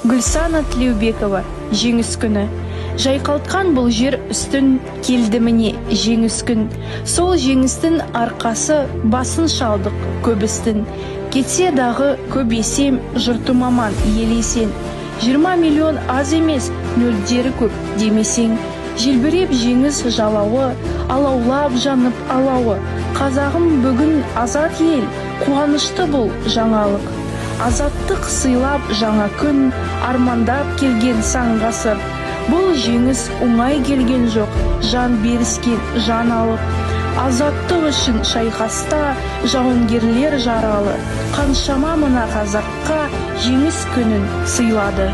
Гүлсана Тілеубекова, жеңіс күні. Жайқалтқан бұл жер үстін келді міне жеңіс күн. Сол жеңістің арқасы басын шалдық көбістің. Кетсе дағы көп есем, жұртым аман елесен. 20 миллион аз емес, нөлдері көп демесең. Желбіреп жеңіс жалауы, алаулап жанып алауы. Қазағым бүгін азат ел, қуанышты бұл жаңалық. Азаттық сыйлап жаңа күн, армандап келген сан ғасыр. Бұл жеңіс оңай келген жоқ, жан беріскен жан алып. Азаттық үшін шайқаста жауынгерлер жаралы. Қаншама мына қазаққа жеңіс күнін сыйлады.